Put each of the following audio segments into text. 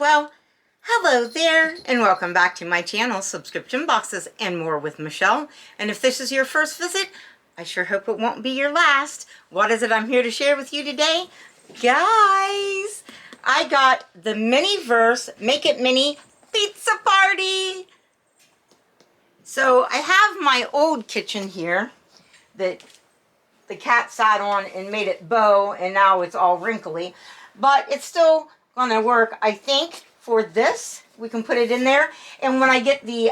Well, hello there, and welcome back to my channel, Subscription Boxes and More with Michelle. And if this is your first visit, I sure hope it won't be your last. What is it I'm here to share with you today? Guys, I got the miniverse Make It Mini Pizza Party. So I have my old kitchen here that the cat sat on and made it bow, and now it's all wrinkly. But it's still gonna work, I think, for this. We can put it in there. And when I get the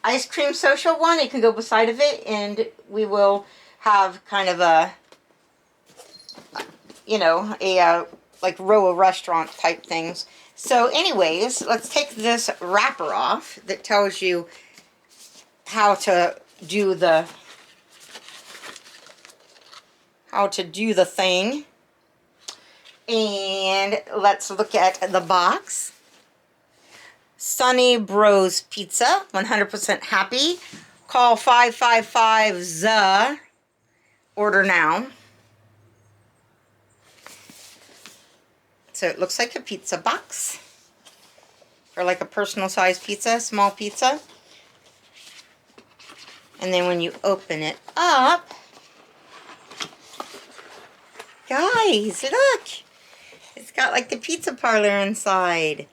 ice cream social one, it can go beside of it, and we will have kind of a, you know, a like row of restaurant type things. So anyways, let's take this wrapper off that tells you how to do the thing. And let's look at the box. Sunny Bros Pizza, 100% happy. Call 555-ZA. Order now. So it looks like a pizza box. Or like a personal size pizza, small pizza. And then when you open it up, guys, look! It's got like the pizza parlor inside.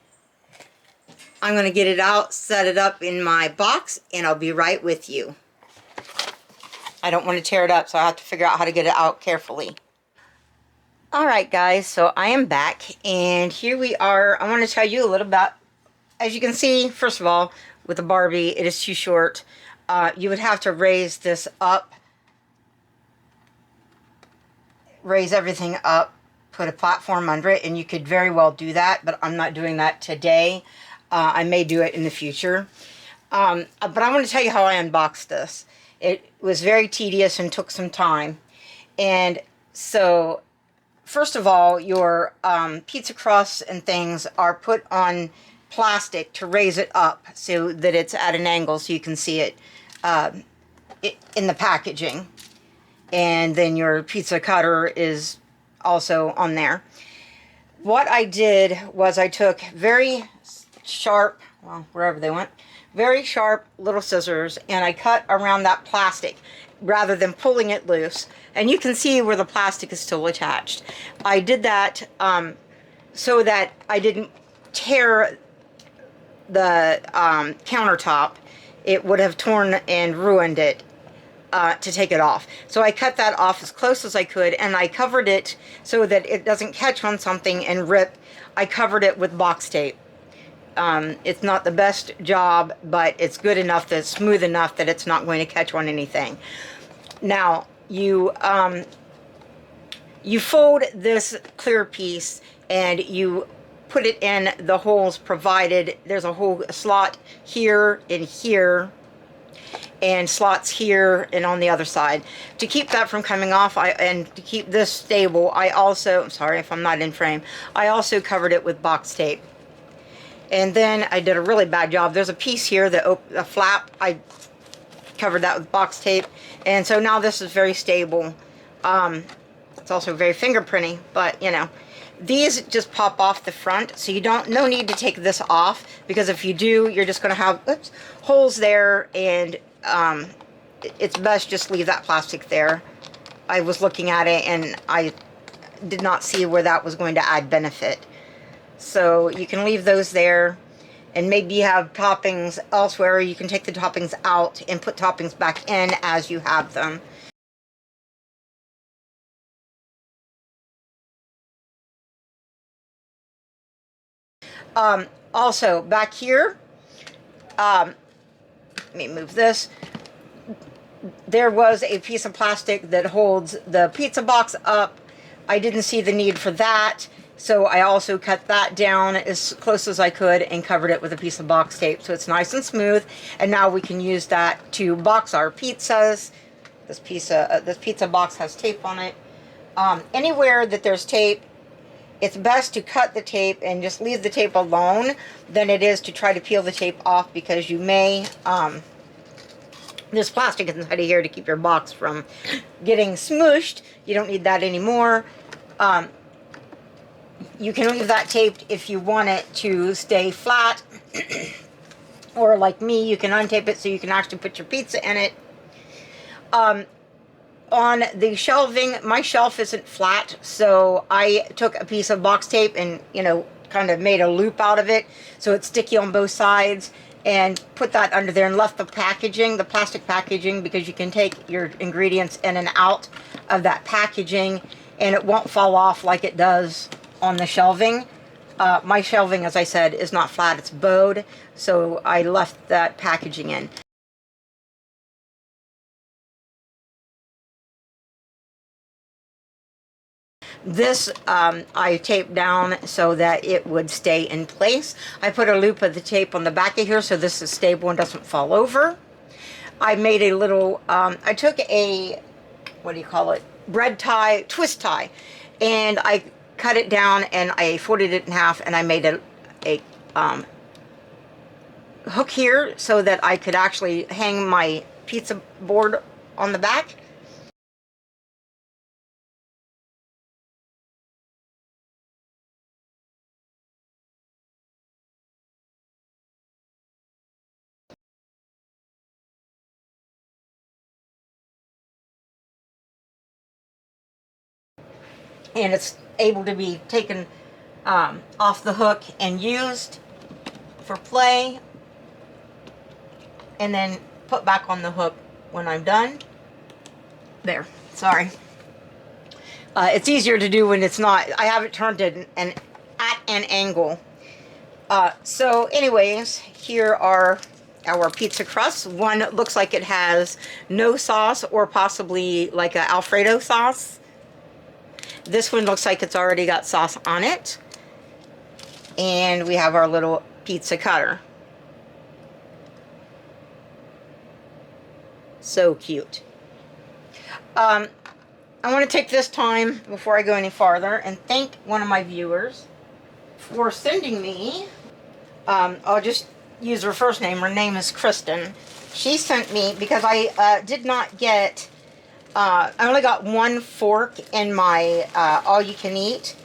I'm going to get it out, set it up in my box, and I'll be right with you. I don't want to tear it up, so I have to figure out how to get it out carefully. Alright guys, so I am back, and here we are. I want to tell you a little about, as you can see, first of all, with the Barbie, it is too short. You would have to raise this up. Raise everything up, put a platform under it, and you could very well do that, but I'm not doing that today. I may do it in the future. But I want to tell you how I unboxed this. It was very tedious and took some time. And so, first of all, your pizza crusts and things are put on plastic to raise it up so that it's at an angle so you can see it in the packaging. And then your pizza cutter is also on there. What I did was I took very sharp, well, wherever they went, very sharp little scissors, and I cut around that plastic rather than pulling it loose. And you can see where the plastic is still attached. I did that so that I didn't tear the countertop. It would have torn and ruined it. To take it off. So I cut that off as close as I could, and I covered it so that it doesn't catch on something and rip. I covered it with box tape. It's not the best job, but it's good enough that it's smooth enough that it's not going to catch on anything. Now, you fold this clear piece and you put it in the holes provided. There's a hole slot here and here, and slots here and on the other side. To keep that from coming off, and to keep this stable, I also, I'm sorry if I'm not in frame, I also covered it with box tape. And then I did a really bad job. There's a piece here, a flap, I covered that with box tape. And so now this is very stable. It's also very fingerprinty, but you know. These just pop off the front, so you no need to take this off, because if you do, you're just going to have holes there, and it's best just leave that plastic there. I was looking at it and I did not see where that was going to add benefit. So you can leave those there, and maybe you have toppings elsewhere. You can take the toppings out and put toppings back in as you have them. Also, back here, let me move this. There was a piece of plastic that holds the pizza box up. I didn't see the need for that, so I also cut that down as close as I could and covered it with a piece of box tape, so it's nice and smooth. And now we can use that to box our pizzas. This pizza box has tape on it. Anywhere that there's tape, it's best to cut the tape and just leave the tape alone than it is to try to peel the tape off, because you may, there's plastic inside of here to keep your box from getting smooshed. You don't need that anymore. You can leave that taped if you want it to stay flat. Or like me, you can untape it so you can actually put your pizza in it. On the shelving, my shelf isn't flat, so I took a piece of box tape and, you know, kind of made a loop out of it so it's sticky on both sides, and put that under there and left the packaging, the plastic packaging, because you can take your ingredients in and out of that packaging and it won't fall off like it does on the shelving. My shelving, as I said, is not flat, it's bowed, so I left that packaging in. This I taped down so that it would stay in place. I put a loop of the tape on the back of here so this is stable and doesn't fall over. I made a little, I took a, what do you call it, bread tie, twist tie, and I cut it down and I folded it in half, and I made a hook here so that I could actually hang my pizza board on the back. And it's able to be taken off the hook and used for play, and then put back on the hook when I'm done. There, sorry. It's easier to do when it's not, I have it turned at an angle. So anyways, here are our pizza crusts. One looks like it has no sauce, or possibly like an Alfredo sauce. This one looks like it's already got sauce on it. And we have our little pizza cutter. So cute. I want to take this time before I go any farther and thank one of my viewers for sending me, I'll just use her first name. Her name is Kristen. She sent me, because I did not get, I only got one fork in my all-you-can-eat,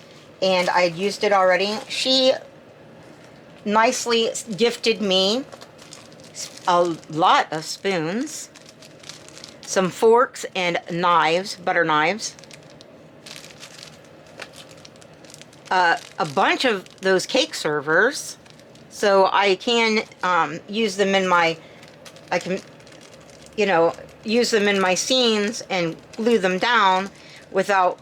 and I had used it already. She nicely gifted me a lot of spoons, some forks and knives, butter knives, a bunch of those cake servers, so I can use them in my, I can, you know, use them in my scenes and glue them down without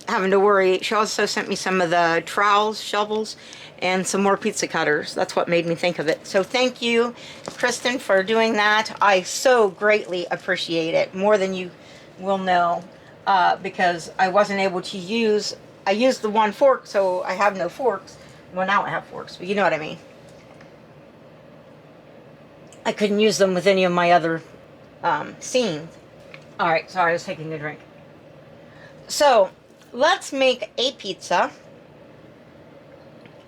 having to worry. She also sent me some of the trowels, shovels, and some more pizza cutters. That's what made me think of it. So thank you, Kristen, for doing that. I so greatly appreciate it, more than you will know, because I wasn't able to use, I used the one fork, so I have no forks. Well, now I have forks, but you know what I mean. I couldn't use them with any of my other scenes. All right, sorry, I was taking a drink. So let's make a pizza.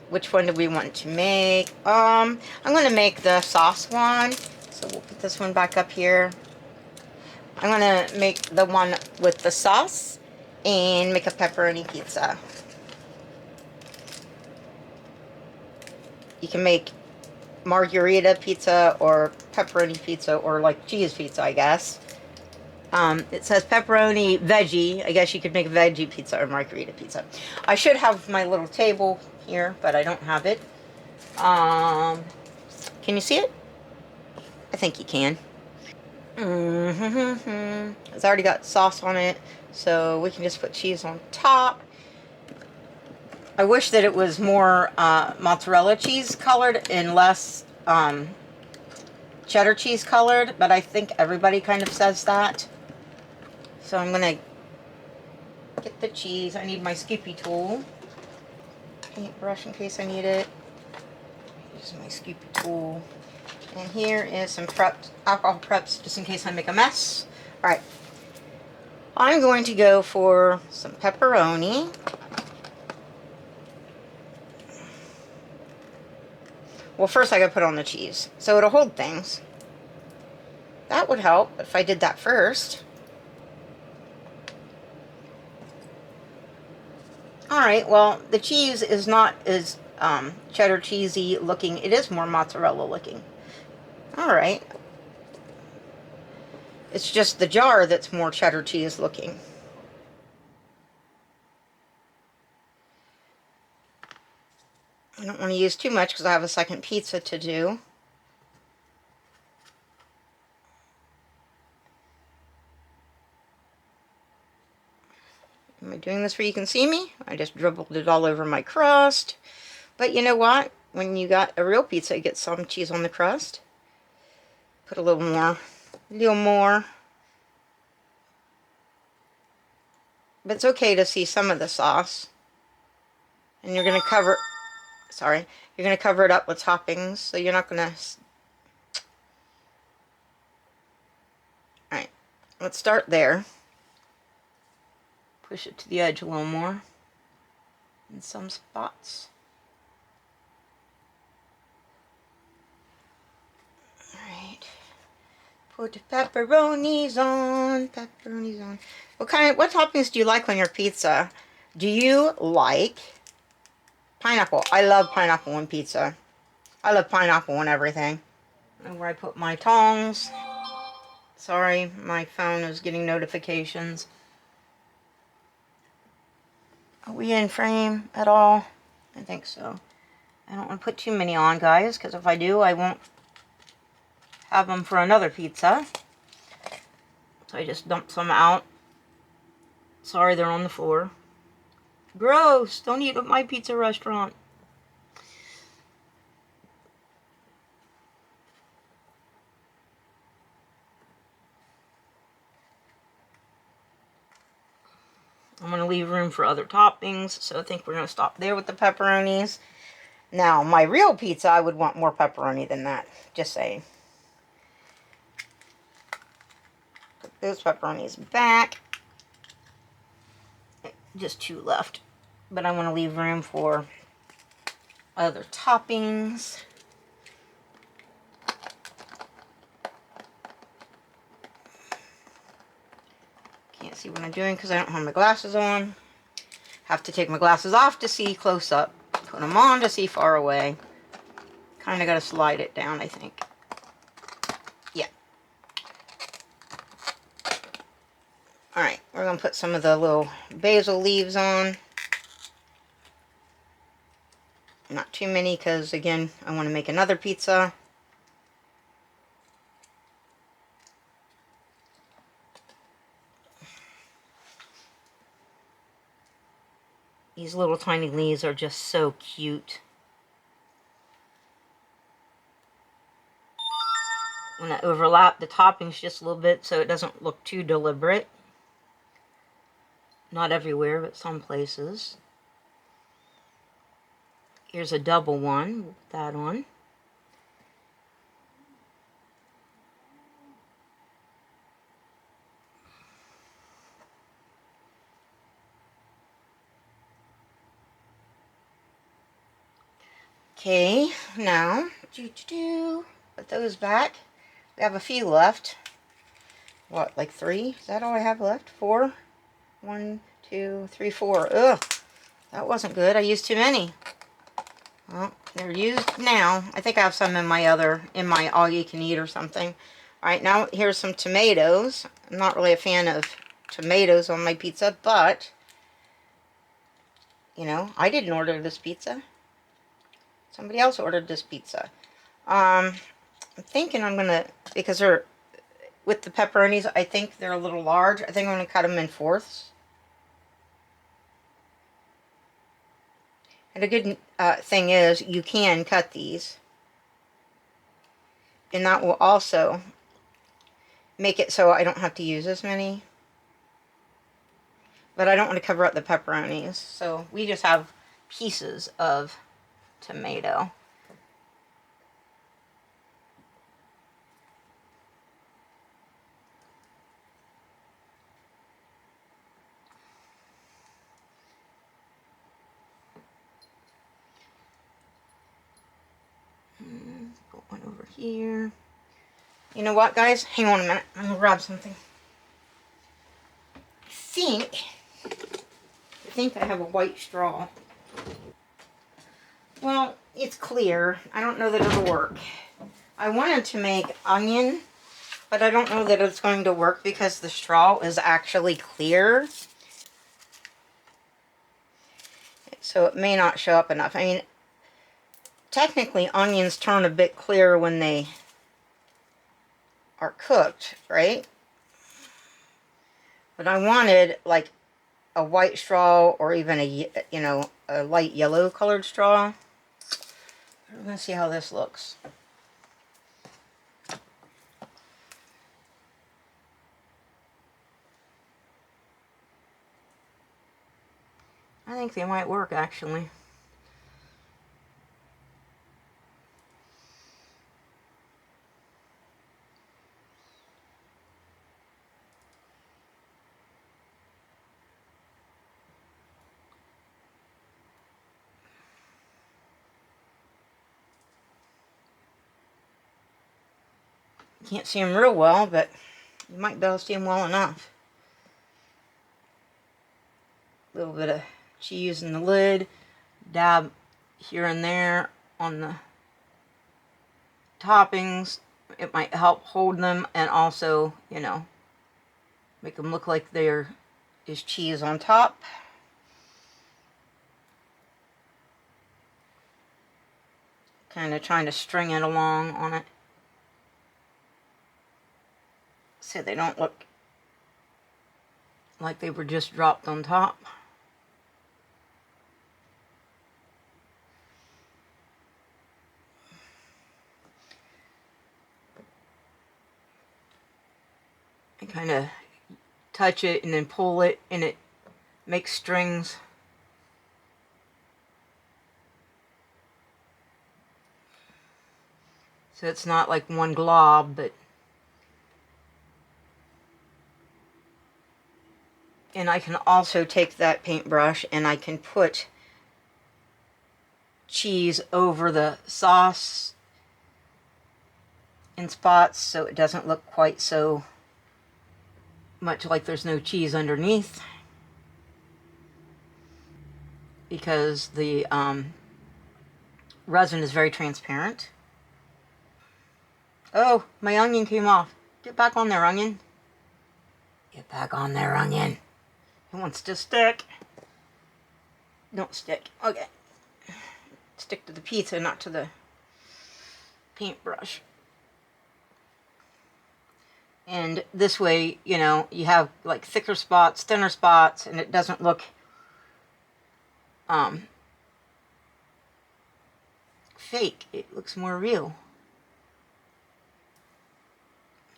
Which one do we want to make? I'm going to make the sauce one. So we'll put this one back up here. I'm going to make the one with the sauce and make a pepperoni pizza. You can make margarita pizza or pepperoni pizza, or like cheese pizza, I guess. It says pepperoni veggie. I guess you could make a veggie pizza or margarita pizza. I should have my little table here, but I don't have it. Can you see it? I think you can. It's already got sauce on it, so we can just put cheese on top. I wish that it was more mozzarella cheese colored and less cheddar cheese colored, but I think everybody kind of says that. So I'm going to get the cheese. I need my Scoopy tool. Paintbrush in case I need it. Use my Scoopy tool. And here is some alcohol preps just in case I make a mess. Alright. I'm going to go for some pepperoni. Well, first I gotta put on the cheese, so it'll hold things. That would help if I did that first. Alright, well, the cheese is not as cheddar cheesy looking. It is more mozzarella looking. Alright. It's just the jar that's more cheddar cheese looking. I don't want to use too much because I have a second pizza to do. Am I doing this where you can see me? I just dribbled it all over my crust. But you know what? When you got a real pizza, you get some cheese on the crust. Put a little more. A little more. But it's okay to see some of the sauce. And you're going to cover... Sorry. You're going to cover it up with toppings. So you're not going to... Alright. Let's start there. Push it to the edge a little more in some spots. Alright. Put pepperonis on. Pepperonis on. What toppings do you like on your pizza? Do you like pineapple? I love pineapple on pizza. I love pineapple on everything. And where I put my tongs. Sorry, my phone is getting notifications. Are we in frame at all? I think so. I don't want to put too many on, guys, because if I do, I won't have them for another pizza. So I just dumped some out. Sorry, they're on the floor. Gross! Don't eat at my pizza restaurant. I'm going to leave room for other toppings, so I think we're going to stop there with the pepperonis. Now, my real pizza, I would want more pepperoni than that. Just saying. Put those pepperonis back. Just 2 left. But I want to leave room for other toppings. Can't see what I'm doing because I don't have my glasses on. Have to take my glasses off to see close up. Put them on to see far away. Kind of got to slide it down, I think. Yeah. Alright, we're going to put some of the little basil leaves on. Not too many because, again, I want to make another pizza. These little tiny leaves are just so cute. I'm going to overlap the toppings just a little bit so it doesn't look too deliberate. Not everywhere, but some places. Here's a double one with that on. Okay, now, put those back. We have a few left. What, like 3? Is that all I have left? 4? 1, 2, 3, 4. Ugh, that wasn't good. I used too many. Well, they're used now. I think I have some in my all you can eat or something. Alright, now here's some tomatoes. I'm not really a fan of tomatoes on my pizza, but, you know, I didn't order this pizza. Somebody else ordered this pizza. I'm thinking I'm going to, because they're, with the pepperonis, I think they're a little large. I think I'm going to cut them in 4ths. And a good thing is, you can cut these. And that will also make it so I don't have to use as many. But I don't want to cover up the pepperonis. So we just have pieces of tomato. Put one over here. You know what, guys? Hang on a minute. I'm going to grab something. I think if think I have a white straw. Well, it's clear. I don't know that it'll work. I wanted to make onion, but I don't know that it's going to work because the straw is actually clear. So it may not show up enough. I mean, technically onions turn a bit clearer when they are cooked, right? But I wanted like a white straw or even a, you know, a light yellow colored straw. We're going to see how this looks. I think they might work actually. Can't see them real well, but you might be able to see them well enough. A little bit of cheese in the lid, dab here and there on the toppings. It might help hold them and also, you know, make them look like there is cheese on top. Kind of trying to string it along on it so they don't look like they were just dropped on top. And kind of touch it and then pull it and it makes strings. So it's not like one glob, but and I can also take that paintbrush and I can put cheese over the sauce in spots so it doesn't look quite so much like there's no cheese underneath, because the resin is very transparent. Oh, my onion came off. Get back on there, onion. Get back on there, onion. It wants to stick. Don't stick. Okay. Stick to the pizza, not to the paintbrush. And this way, you know, you have like thicker spots, thinner spots, and it doesn't look fake. It looks more real.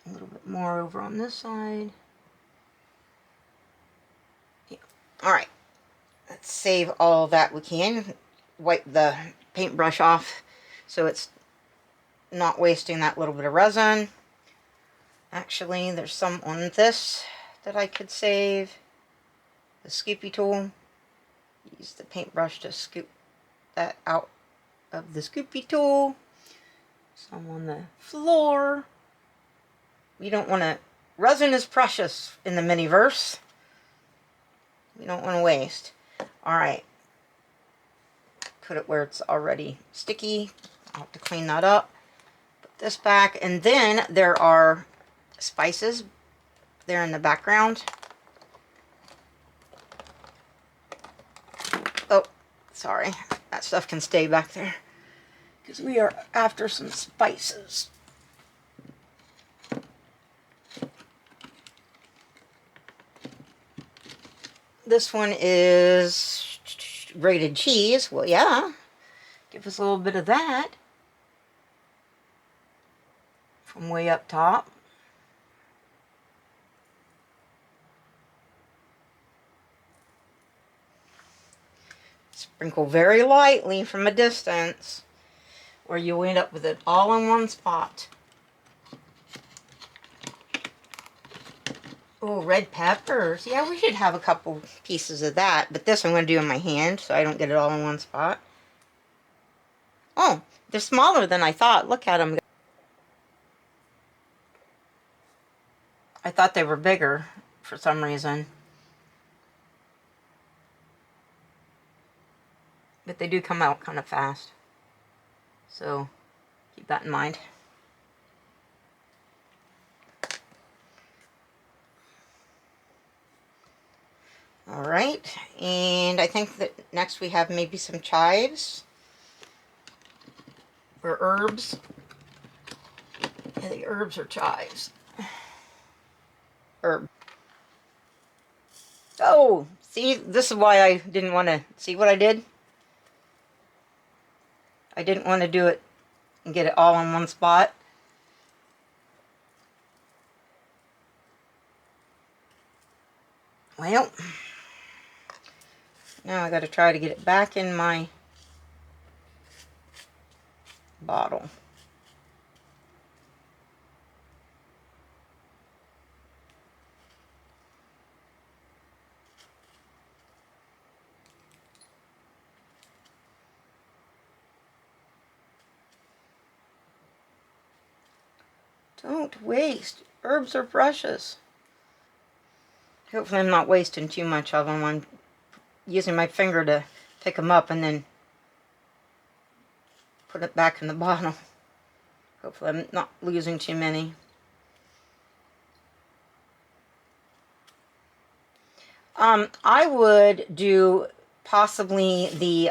A little bit more over on this side. Yeah. All right. Let's save all that we can. Wipe the paintbrush off so it's not wasting that little bit of resin. Actually, there's some on this that I could save. The scoopy tool. Use the paintbrush to scoop that out of the scoopy tool. Some on the floor. We don't want to... Resin is precious in the miniverse. We don't want to waste. Alright. Put it where it's already sticky. I'll have to clean that up. Put this back. And then there are spices there in the background. Oh, sorry. That stuff can stay back there, because we are after some spices. This one is grated cheese. Well, yeah. Give us a little bit of that from way up top. Sprinkle very lightly from a distance, or you'll end up with it all in one spot. Oh, red peppers. Yeah, we should have a couple pieces of that. But this I'm going to do in my hand so I don't get it all in one spot. Oh, they're smaller than I thought. Look at them. I thought they were bigger for some reason. they do come out kind of fast. So keep that in mind. All right, and I think that next we have maybe some chives or herbs. Yeah, the herbs or chives. Herb. Oh, see, this is why I didn't want to, see what I did? I didn't want to do it and get it all in one spot. Well, now I got to try to get it back in my bottle. Don't waste. Herbs are precious. Hopefully I'm not wasting too much of them. I'm using my finger to pick them up and then put it back in the bottle. Hopefully I'm not losing too many. I would do possibly the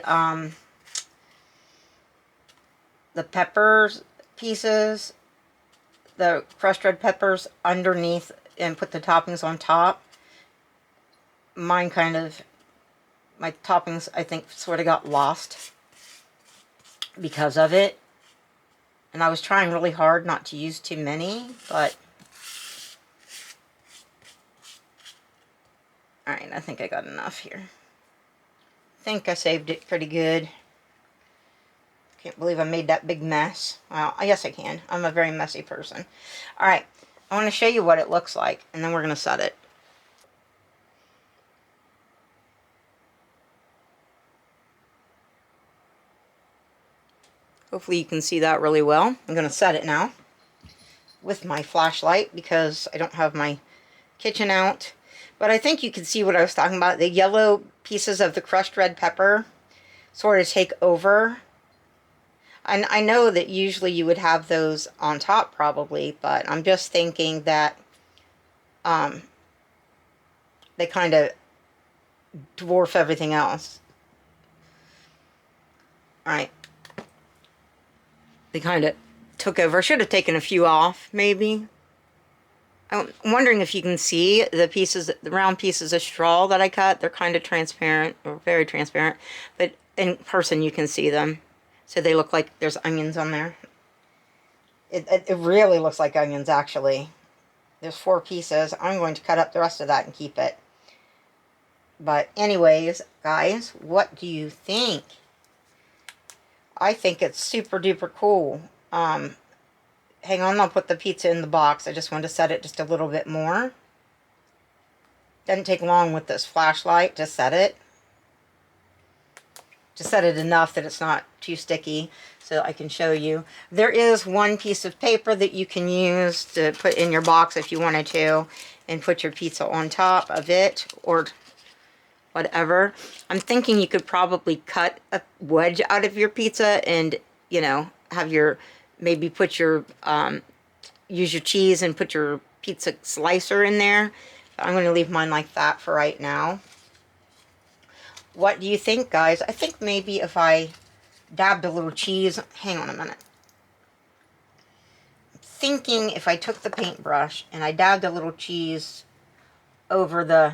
peppers pieces, the crushed red peppers underneath and put the toppings on top. Mine kind of, my toppings I think sort of got lost because of it. And I was trying really hard not to use too many, but alright, I think I got enough here. I think I saved it pretty good. Can't believe I made that big mess. Well, I guess I can. I'm a very messy person. Alright, I want to show you what it looks like, and then we're going to set it. Hopefully you can see that really well. I'm going to set it now with my flashlight because I don't have my kitchen out. But I think you can see what I was talking about. The yellow pieces of the crushed red pepper sort of take over. And I know that usually you would have those on top probably, but I'm just thinking that they kind of dwarf everything else. Alright. They kind of took over. I should have taken a few off, maybe. I'm wondering if you can see the pieces, the round pieces of straw that I cut. They're kind of transparent, or very transparent. But in person you can see them. So they look like there's onions on there. It really looks like onions, actually. There's 4 pieces. I'm going to cut up the rest of that and keep it. But anyways, guys, what do you think? I think it's super duper cool. Hang on, I'll put the pizza in the box. I just want to set it just a little bit more. Doesn't take long with this flashlight to set it. Just set it enough that it's not too sticky so I can show you. There is one piece of paper that you can use to put in your box if you wanted to and put your pizza on top of it or whatever. I'm thinking you could probably cut a wedge out of your pizza and, you know, have your, maybe put your, use your cheese and put your pizza slicer in there. I'm going to leave mine like that for right now. What do you think, guys? I think maybe if I dabbed a little cheese, hang on a minute. I'm thinking if I took the paintbrush and I dabbed a little cheese over the,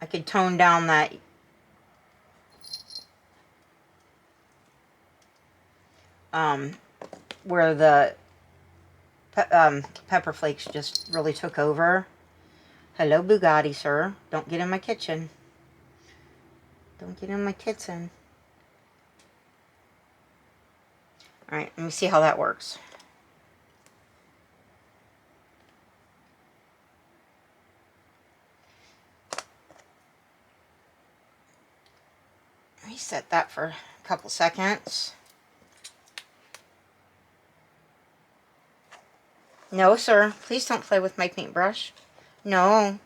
I could tone down that where the pepper flakes just really took over. Hello, Bugatti, sir. Don't get in my kitchen. Don't get in my kitchen. Alright, let me see how that works. Reset that for a couple seconds. No, sir. Please don't play with my paintbrush. No.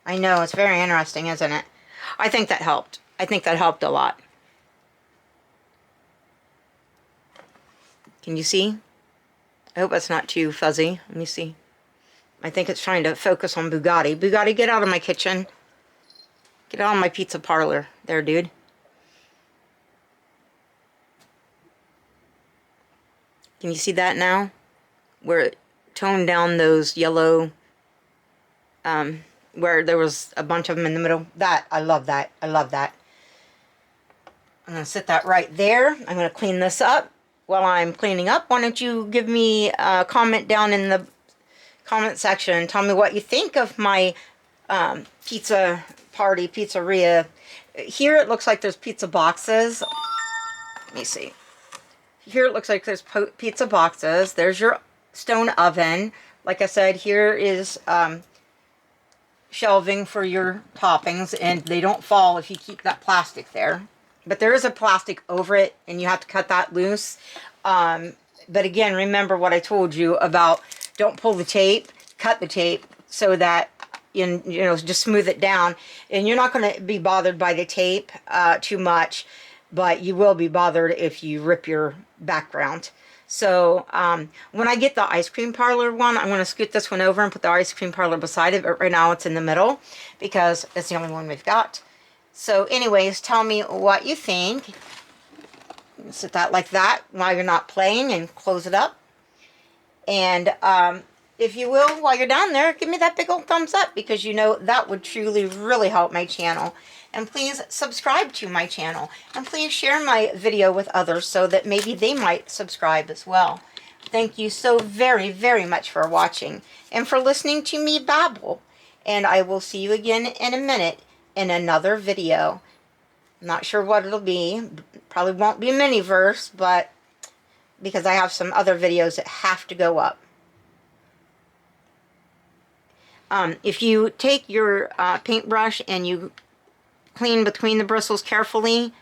I know, it's very interesting, isn't it? I think that helped. I think that helped a lot. Can you see? I hope that's not too fuzzy. Let me see. I think it's trying to focus on Bugatti. Bugatti, get out of my kitchen. Get out of my pizza parlor. There, dude. Can you see that now? Where it toned down those yellow, where there was a bunch of them in the middle. That, I love that. I love that. I'm going to sit that right there. I'm going to clean this up. While I'm cleaning up, why don't you give me a comment down in the comment section. Tell me what you think of my pizza party, pizzeria. Here it looks like there's pizza boxes. Let me see. Here it looks like there's pizza boxes. There's your stone oven. Like I said, here is shelving for your toppings, and they don't fall if you keep that plastic there. But there is a plastic over it, and you have to cut that loose. But again, remember what I told you about don't pull the tape, cut the tape so that, you know, just smooth it down. And you're not going to be bothered by the tape too much, but you will be bothered if you rip your background. So when I get the ice cream parlor one, I'm going to scoot this one over and put the ice cream parlor beside it. But right now it's in the middle because it's the only one we've got. So anyways, tell me what you think. Sit that like that while you're not playing and close it up. And if you will, while you're down there, give me that big old thumbs up because you know that would truly really help my channel. And please subscribe to my channel. And please share my video with others so that maybe they might subscribe as well. Thank you so very, very much for watching and for listening to me babble. And I will see you again in a minute in another video. I'm not sure what it'll be. Probably won't be a miniverse, but because I have some other videos that have to go up. If you take your paintbrush and you clean between the bristles carefully,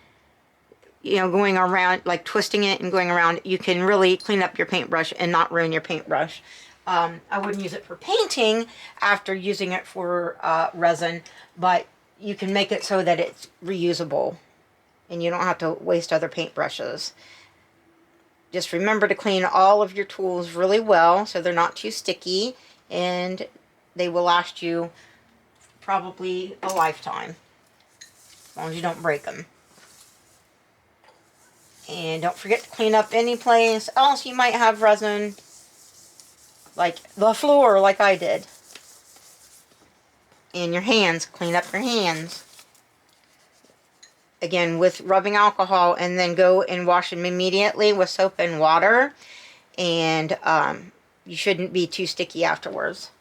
you know, going around, like twisting it and going around, you can really clean up your paintbrush and not ruin your paintbrush. I wouldn't use it for painting after using it for resin, but you can make it so that it's reusable and you don't have to waste other paintbrushes. Just remember to clean all of your tools really well so they're not too sticky, and they will last you probably a lifetime as long as you don't break them. And don't forget to clean up any place else you might have resin, like the floor like I did. And your hands, clean up your hands. Again, with rubbing alcohol, and then go and wash them immediately with soap and water. And you shouldn't be too sticky afterwards.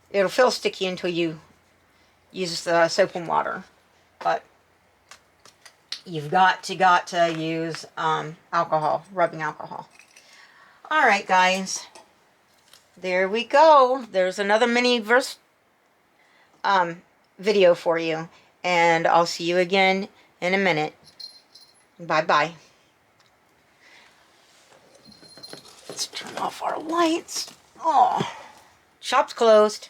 It'll feel sticky until you use the soap and water. But you've got to use alcohol, rubbing alcohol. Alright guys. There we go. There's another mini-verse video for you, and I'll see you again in a minute. Bye-bye. Let's turn off our lights. Oh, shop's closed.